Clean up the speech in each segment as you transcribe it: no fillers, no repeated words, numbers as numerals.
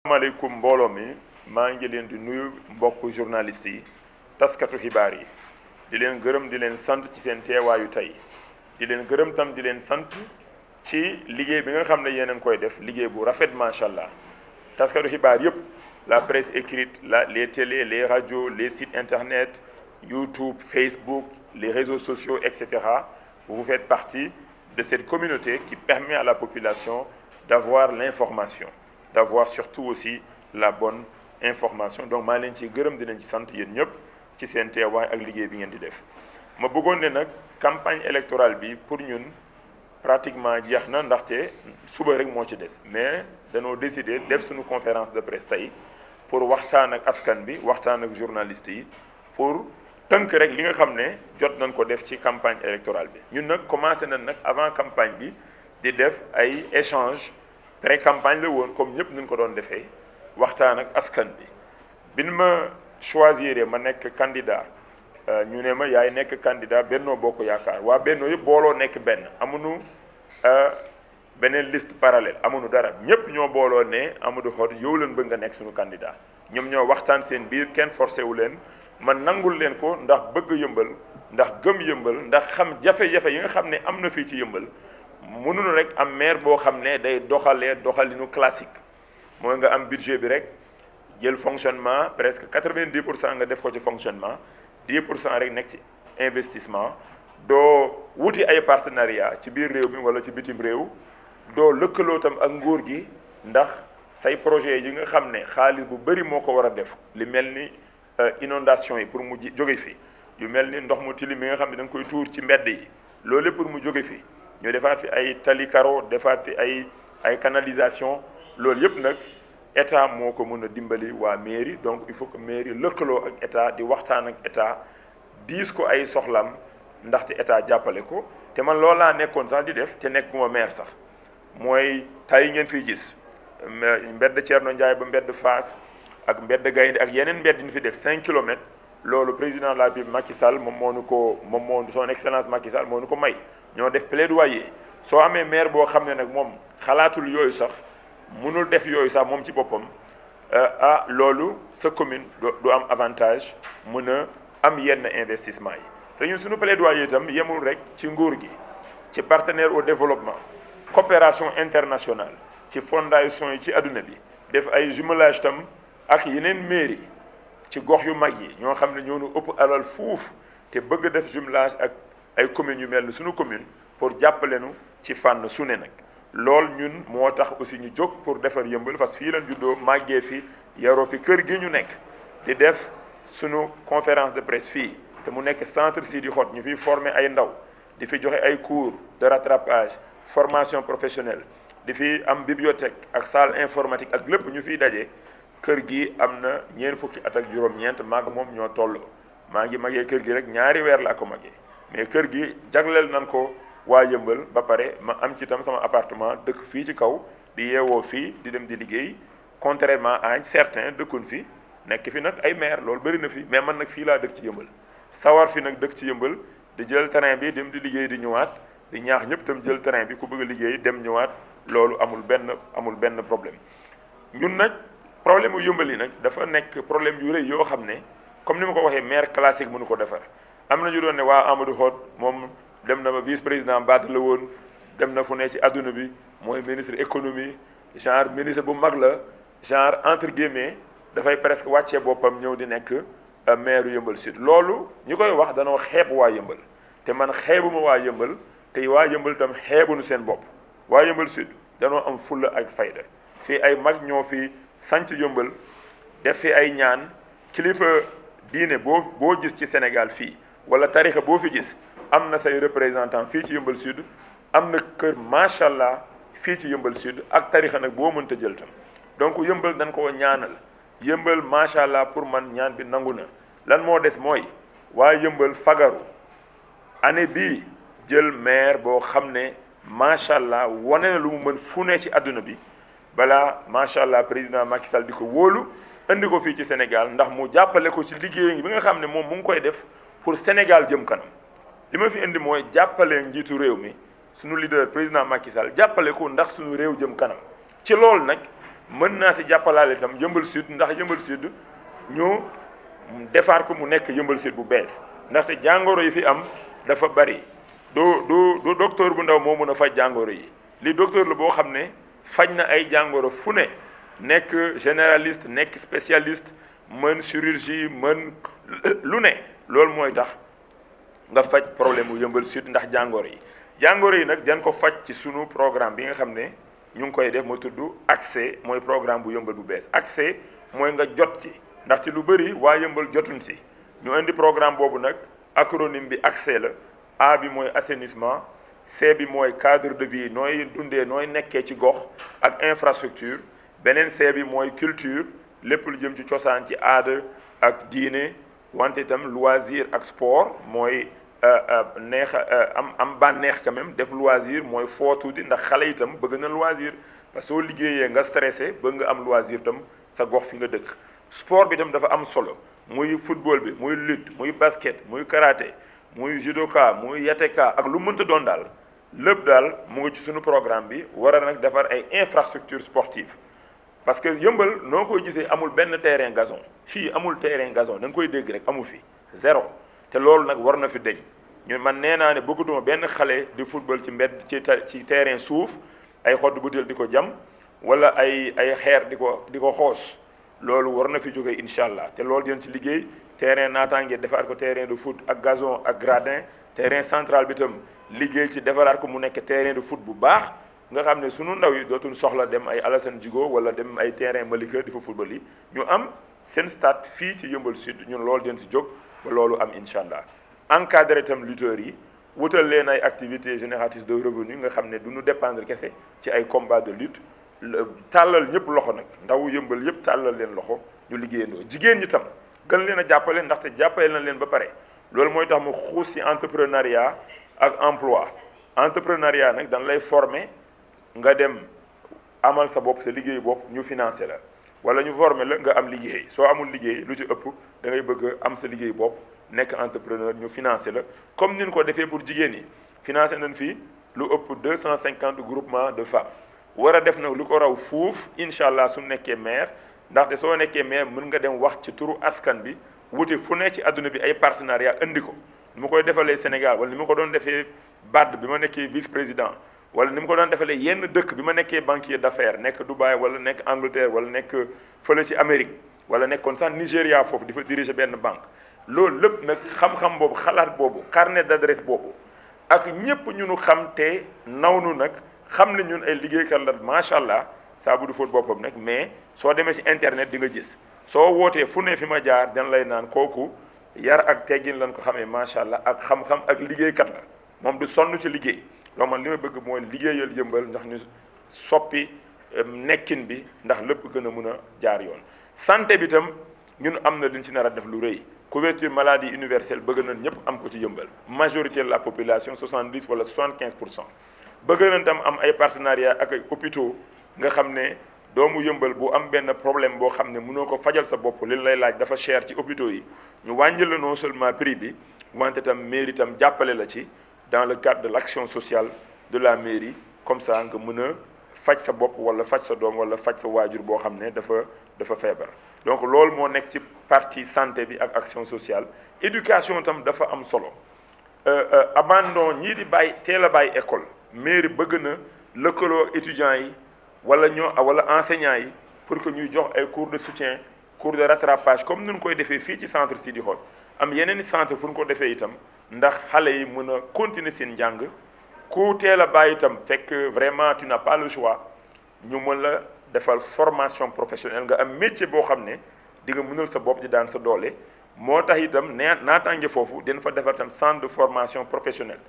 asalaamaaleykum mbooloo mi maa ngi leen di nuyu mbokku journaliste yi taskatu xibaar yi di leen gërëm di leen sant ci seen teewaayu tey di leen gërëm tam di leen sant ci liggéey bi nga xam ne yéen a ngi koy def liggéey bu rafet macha allah taskatu xibaar yëpp la presse écrite les télés les radios les sites internet YouTube Facebook les réseaux sociaux etc. Vous faites partie de cette communauté qui permet à la population d'avoir l'information, d'avoir surtout aussi la bonne information. Donc maa leen ci gërëm di leen ci sant yéen ñëpp ci seen teewaay ak liggéey bi ngeen di def ma bëggoon ne nag campagne électorale bi pour ñun pratiquement jeex na ndaxte suba rek moo ci des mais dañoo décider def suñu conférence de presse tey pour waxtaan ak askan bi waxtaan ak journalistes yi pour tënk rek li nga xam ne jot nañ ko def ci campagne électorale bi ñun nag commencé nañ nag avant campagne bi di def ay échange pré-campagne la woon comme ñëpp nañ ko doon defee waxtaan ak askan bi bin ma choisir ma nekk candidat ñu ne ma yaay nekk candidat Benno Bokk Yaakaar waa Benno yëpp booloo nekk benn amuñu beneen liste parallèle amuñu dara ñëpp ñoo booloo ne Amadou Hott yow leen bëgg nga nekk suñu candidat ñoom ñoo waxtaan seen biir kenn forcé wu leen man nangul leen ko ndax bëgg yëmbal ndax gëm yëmbal ndax xam jafe-jafe yi nga xam ne am na fii ci yëmbal mënuñu rek am maire boo xam ne day doxalinu classique mooy nga am budget bi rek jël fonctionnement presque 90% nga def ko ci fonctionnement 10% rek nekk ci investissement doo wuti ay partenariat ci biir réew mi wala ci bitim réew doo lëkkaloo tam ak nguur gi ndax say projet yi nga xam ne xaalis bu bëri moo ko war a def li mel ni inondation yi pour mu jóge fi yu mel ni ndox mu tilim mi nga xam ne da nga koy tuur ci mbedd yi loolu lépp pour mu jóge fi ñu defaat fi ay tali karo defaat fi ay canalisation loolu yëpp nag état moo ko mën a dimbali waa mairie donc il faut que mairie lëkkaloo ak état di waxtaan ak état diis ko ay soxlam ndaxte état jàppale ko te man loolu laa nekkoon sax di def te nekkuma maire sax mooy tay ngeen fiy gis mbedd Thierno Ndiaye ba mbedd Fass ak mbedd Gaynde ak yeneen mbedd ñu fi def 5 kilomètres loolu président de la République Macky Sall moom moo son excellence Macky Sall moo nu ko may ñoo def plaidoyer soo amee maire boo xam ne nag moom xalaatul yooyu sax mënul def yooyu sax moom ci boppam loolu sa commune du am avantage mën a am yenn investissement yi te ñun suñu plaidoyer itam yemul rek ci nguur gi ci partenaire au développement coopération internationale ci fondation yi ci adduna bi def ay jumelage tam ak yeneen mairie ci gox yu mag yi ñoo xam ne ñoo nu ëpp alal fuuf te bëgg def jumelage ak ay communes yu mel ni suñu commune pour jàppale nu ci fànn su ne nag loolu ñun moo tax aussi ñu jóg pour defar yëmbal parce que fii lañ juddoo màggee fi yaroo fi kër gi ñu nekk di def suñu conférence de presse fii te mu nekk centre Sidi Hott ñu fiy former ay ndaw di fi joxe ay cours de rattrapage formation professionnelle di fi am bibliothèque ak salle informatique ak lépp ñu fiy daje kër gi am na ñeent fukki at ak juróom-ñeent maag moom ñoo toll maa ngi magee kër gi rek ñaari weer laa ko magee mais kër gi jagleel nan ko waa yëmbal ba pare ma am ci tam sama appartement dëkk fii ci kaw di yeewoo fii di dem di liggéey contrairement à certains dëkkun fi nekk fi nag ay maire loolu bëri na fi mais man nag fii laa dëkk ci yëmbal sawar fi nag dëkk ci yëmbal di jël train bi dem di liggéey di ñëwaat di ñaax ñëpp tam jël train bi ku bëgg a liggéey dem ñëwaat loolu amul benn problème ñun nag problème yu yëmbal yi nag dafa nekk problème yu rëy yoo xam ne comme ni ma ko waxee maire classique mënu ko defar am na ñu doon ne waa Amadou Hott moom dem na ba vice président baat la woon dem na fu ne ci adduna bi mooy ministre économie genre ministre bu mag la genre entre guillemets dafay presque wàccee boppam ñëw di nekk maire yëmbal sud loolu ñi koy wax danoo xeeb waa yëmbal te man xeebuma waa yëmbal te waa yëmbal tam xeebuñu seen bopp waa yëmbal sud danoo am fulla ak fayda fii ay mag ñoo fi sanc yëmbal def fi ay ñaan kilifa diine boo gis ci Sénégal fii wala tarixa boo fi gis am na say représentant fii ci yëmbal sud am na kër macha allah fii ci yëmbal sud ak tarixa nag boo mënta jël tam donc yëmbal dañ ko ñaanal yëmbal macha allah pour man ñaan bi nangu na lan moo des mooy waa yëmbal fagaru année bii jël maire boo xam ne macha allah wane na lu mu mën fu ne ci adduna bi balaa macha allah président Macky Sall di ko wóolu indi ko fii ci Sénégal ndax mu jàppale ko ci liggéey bi nga xam ne moom mu ngi koy def pour Sénégal jëm kanam li ma fi indi mooy jàppale njiitu réew mi suñu leader président Macky Sall jàppale ko ndax suñu réew jëm kanam ci loolu nag mën naa si jàppalaale itam Yeumbeul Sud ndax Yeumbeul Sud ñu defaat ko mu nekk Yeumbeul Sud bu bees ndaxte jàngoro yi fi am dafa bari du docteur bu ndaw moo mën a faj jàngoro yi li docteur la boo xam ne faj na ay jàngoro fu ne nekk généraliste nekk spécialiste mën chirurgie mën lu ne loolu mooy tax nga faj problème mu Yeumbeul Sud ndax jàngoro yi nag dañ ko faj ci sunu programme bi nga xam ne ñu ngi koy def moo tudd accès mooy programme bu Yeumbeul bu bees accès mooy nga jot ci ndax ci lu bëri waa Yeumbeul jotuñ si ñu indi programme boobu nag acronyme bi accès la A bi mooy assainissement C bi mooy cadre de vie nooy dundee nooy nekkee ci gox ak infrastructure beneen C bi mooy culture lépp lu jëm ci cosaan ci aada ak diine wante itam loisir ak sport mooy neex am bànneex quand même def loisir mooy foo tuuti ndax xale itam bëgg na loisir parce que soo liggéeyee nga stressé bëgg nga am loisir itam sa gox fi nga dëkk sport bi itam dafa am solo muy football bi muy lutte muy basket muy karaté muy judoka muy yateka ak lu mënta doon daal lépp daal mu ngi ci suñu programme bi war a nag defar ay infrastructure sportive parce que Yeumbeul noo koy gisee amul benn terrain gazon fii amul terrain gazon da nga koy dégg rek amu fi zéro te loolu nag war na fi deñ ñu man nee naa ne bëggatuma benn xale di football ci mbedd ci terrain suuf ay xottu butéel di ko jam wala ay xeer di ko xoos loolu war na fi jóge incha allah te loolu dinañ ci liggéey terrain naataange defaraat ko terrain de foot ak gazon ak gradin terrain central bi itam liggéey ci defaraat ko mu nekk terrain de foot bu baax nga xam ne sunu ndaw yi dootuñ soxla dem ay Alassane Djigo wala dem ay terrain Malika di fa football yi ñu am seen stade fii ci Yeumbeul Sud ñun loolu dinañ si jóg ba loolu am incha allah encadré itam lutteurs yi wutal leen ay activités génératrices de revenus nga xam ne du ñu dépendre kese ci ay combats de lutte tàllal ñëpp loxo nag ndaw Yeumbeul yëpp tàllal leen loxo ñu liggéeyandoo jigéen ñi tam gën leen a jàppale ndaxte jàppale na leen ba pare loolu mooy tax mu xuus ci entrepreneuriat ak emploi entrepreneuriat nag dañ lay former nga dem amal sa bopp sa liggéey bopp ñu financer la wala ñu former la nga am liggéey soo amul liggéey lu ci ëpp da ngay bëgg am sa liggéey bopp nekk entrepreneur ñu financer la comme ni ñu ko defee pour jigéen ñi financer nañ fii lu ëpp 250 groupements de femmes war a def nag lu ko raw fuuf incha allah su nekkee maire ndaxte soo nekkee maire mën nga dem wax ci turu askan bi wuti fu ne ci àdduna bi ay partenariat indi ko ni ma koy defalee Sénégal wala ni ma ko doon defee BAD bi ma nekkee vice président wala ni ma ko doon defalee yenn dëkk bi ma nekkee banquier d'affaires nekk Dubaï wala nekk Angleterre wala nekk fële ci Amérique wala nekkoon sax Nigéria foofu di fa diriger benn banque loolu lépp nag xam-xam boobu xalaat boobu carnet d'adresse boobu ak ñépp ñu nu xam te naw nu nag xam ne ñun ay liggéeykat la macha allah saa bu du fóot boppam nag mais soo demee ci internet di nga gis soo wootee fu ne fi ma jaar dañ lay naan kooku yar ak teggin lañ ko xamee macha allah ak xam-xam ak liggéeykat la moom du sonn ci liggéey loolu man li ma bëgg mooy liggéeyal Yeumbeul ndax ñu soppi nekkin bi ndax lépp gën a mun a jaar yoon. santé bi tam ñun am na luñ ci nar a def lu rëy couverture maladie universelle bëgg nañ ñëpp am ko ci Yeumbeul majorité de la population 70 wala 75%. bëgg nañ tam am ay partenariat ak ay hôpitaux nga xam ne doomu Yeumbeul bu am benn problème boo xam ne mënoo ko fajal sa bopp li lay laaj dafa cher ci hôpitaux yi ñu wàññil la non seulement prix bi wante tam mairie tam jàppale la ci dans le cadre de l'action sociale de la mairie comme ça nga mën a faj sa bopp wala faj sa doom wala faj sa waajur boo xam ne dafa feebar. donc loolu moo nekk ci partie santé bi ak action sociale éducation tam dafa am solo abandon ñii di bàyyi teel a bàyyi école mairie bëgg na lëkkaloo étudiants yi wala enseignants yi pour que ñuy jox ay cours de soutien cours de rattrapage comme ni ñu koy defee fii ci centre Sidi Hott am yeneen i centre fu ñu ko defee itam ndax xale yi mën a continuer seen njàng ku teel a bàyyi itam fekk vraiment tu n'as pas le choix ñu mën la defal formation professionnelle nga am métier boo xam ne di nga mënal sa bopp di daan sa doole moo tax itam naataange foofu dina fa defar itam centre de formation professionnelle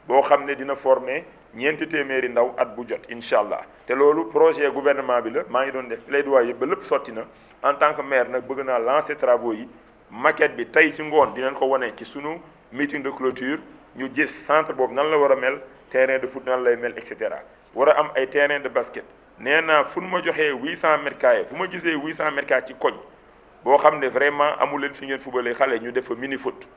boo xam ne dina former ñeenti téeméeri ndaw at bu jot incha allah te loolu projet gouvernement bi la maa ngi doon def plaidoyer ba lépp sotti na en tant que maire nag bëgg naa lancer travaux yi maquette bi tey ci ngoon dinañ ko wane ci sunu meeting de clôture ñu gis centre boobu nan la war a mel terrain de foot nan lay mel et cetera war a am ay terrain de basket nee naa fu nu ma joxee 800 mètres carrés fu ma gisee 800 mètres carrés ci koñ boo xam ne vraiment amul leen fi ngeen fubalee xale ñu def fa mini foot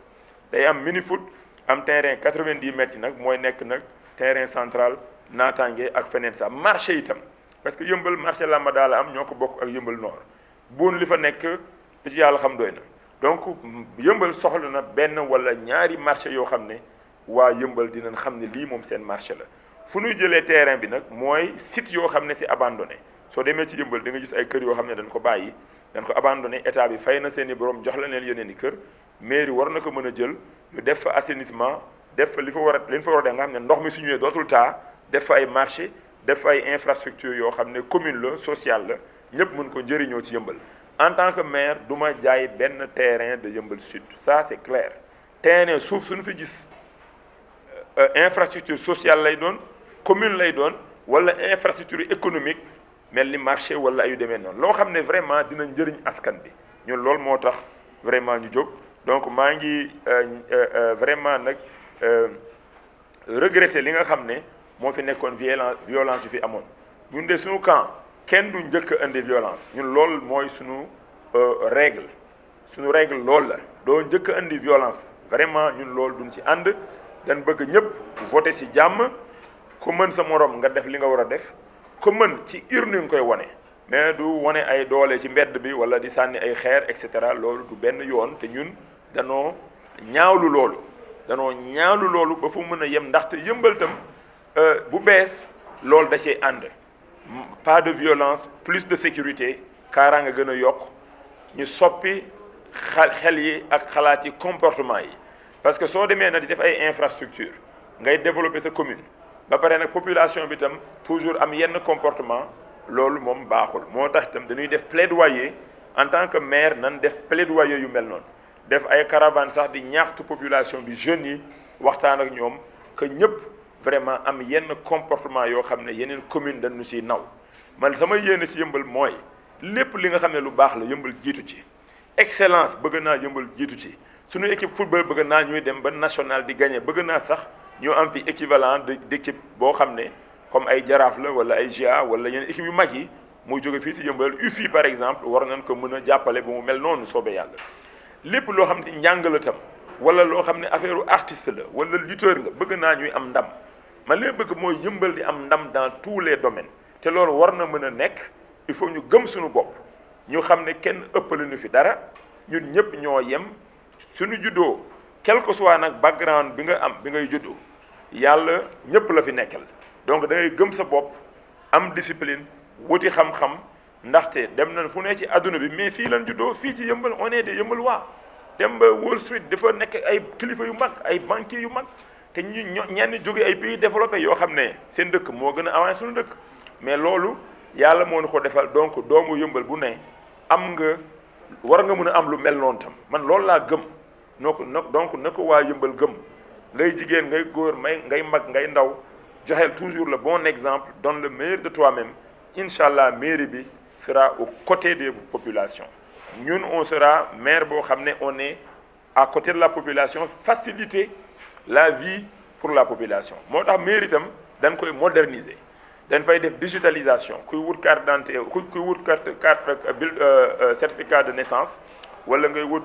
day am mini foot am terrain 90 mètres yi nag mooy nekk nag terrain central naataange ak feneen sax marché itam parce que yëmbal marché Lambada la am ñoo ko bokk ak yëmbal Nord buun li fa nekk ci yàlla xam doy na donc yëmbal soxla na benn wala ñaari marché yoo xam ne waa yëmbal dinañ xam ne lii moom seen marché la fu ñuy jëlee terrain bi nag mooy site yoo xam ne c'est abandonné soo demee ci yëmbal da nga gis ay kër yoo xam ne dañ ko bàyyi dañ ko abandonné état bi fay na seen i borom jox la leen yeneen i kër mairie war na ko mën a jël ñu def fa assainissement def fa li fa war a def nga xam ne ndox mi su ñëwee dootul taa def fa ay marché def fa ay infrastructure yoo xam ne commune la sociale la ñëpp mën ko njëriñoo ci yëmbal en tant que maire du ma jaay benn terrain de yëmbal sud ça c'est clair terrain suuf suñu fi gis infrastructure sociale lay doon commune lay doon wala infrastructure économique mel ni marché wala ayu demee noonu loo xam ne vraiment dina njëriñ askan bi ñun loolu moo tax vraiment ñu jóg donc maa ngi vraiment nag regretter li nga xam ne moo fi nekkoon violence yu fi amoon ñun de suñu camp kenn du njëkk a indi violence ñun loolu mooy suñu règle loolu la doo njëkk a indi violence vraiment ñun loolu duñ ci ànd dañ bëgg ñëpp voter ci jàmm ku mën sa morom nga def li nga war a def ku mën ci urne nga koy wane mais du wane ay doole ci mbedd bi wala di sànni ay xeer et cetera loolu du benn yoon te ñun danoo ñaawlu loolu ba fu mën a yem ndaxte yëmbal tam bu bees loolu da cee ànd pas de violence plus de sécurité kaaraanga gën a yokk ñu soppi xel yi ak xalaat yi comportement yi parce que soo demee na di def ay infrastructure ngay développer sa commune ba pare nag population bi tam toujours am yenn comportement loolu moom baaxul moo tax itam dañuy def plaidoyer en tant que maire nan def plaidoyer yu mel noonu def ay caravane sax di ñaaxtu population bi jeunes yi waxtaan ak ñoom que ñëpp vraiment am yenn comportement yoo xam ne yeneen commune dañu ciy naw man sama yéene ci yëmbal mooy lépp li nga xam ne lu baax la yëmbal jiitu ci excellence bëgg naa yëmbal jiitu ci suñu équipe football bëgg naa ñuy dem ba national di gagner bëgg naa sax ñu am fi équivalent d'équipe boo xam ne comme ay jaraaf la wala ay GA wala yeneen équipe yu mag yi muy jóge fii ci yëmbal UFI par exemple war nañ ko mën a jàppale ba mu mel noonu soobee yàlla lépp loo xam ne njàng la tam wala loo xam ne affaire artiste la wala lutteur nga bëgg naa ñuy am ndam man li bëgg mooy yëmbal di am ndam dans tous les domaines te loolu war na mën a nekk il faut ñu gëm suñu bopp ñu xam ne kenn ëppale ñu fi dara ñun ñëpp ñoo yem suñu juddoo quel que soit nag background bi nga am bi ngay juddoo yàlla ñëpp la fi nekkal donc da ngay gëm sa bopp am discipline wuti xam-xam ndaxte dem nañ fu ne ci adduna bi mais fii lañ juddoo fii ci yëmbal on est des yëmbal waa dem ba Wall Street dafa nekk ay kilifa yu mag ay banquiers yu mag te ñenn jóge ay pays développés yoo xam ne seen dëkk moo gën a avancé suñu dëkk mais loolu yàlla moo ñu ko defal donc doomu yëmbal bu ne am nga war nga mën a am lu mel noonu tam man loolu laa gëm donc na ko waa yëmbal gëm ngay jigéen ngay góor ngay mag ngay ndaw joxeel toujours le bon exemple donne le meilleur de toi-même incha allah mairie bi sera aux côtés des populations ñun on sera maire boo xam ne on est à côté de la population faciliter la vie pour la population moo tax mairie itam dañ koy moderniser dañ fay def digitalisation kuy wut carte d'identité kuy wut carte certificat de naissance wala ngay wut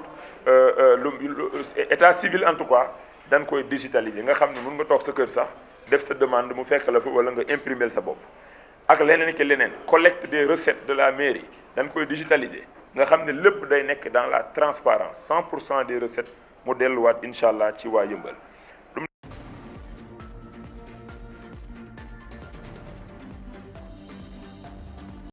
état civil en tout cas dañ koy digitaliser nga xam ne mën nga toog sa kër sax def sa demande mu fekk la fa wala nga imprimer sa bopp ak leneen ki leneen collecte des recettes de la mairie dañ koy digitaliser nga xam ne lépp day nekk dans la transparence 100% des recettes mu delluwaat incha allah ci waa yëmbal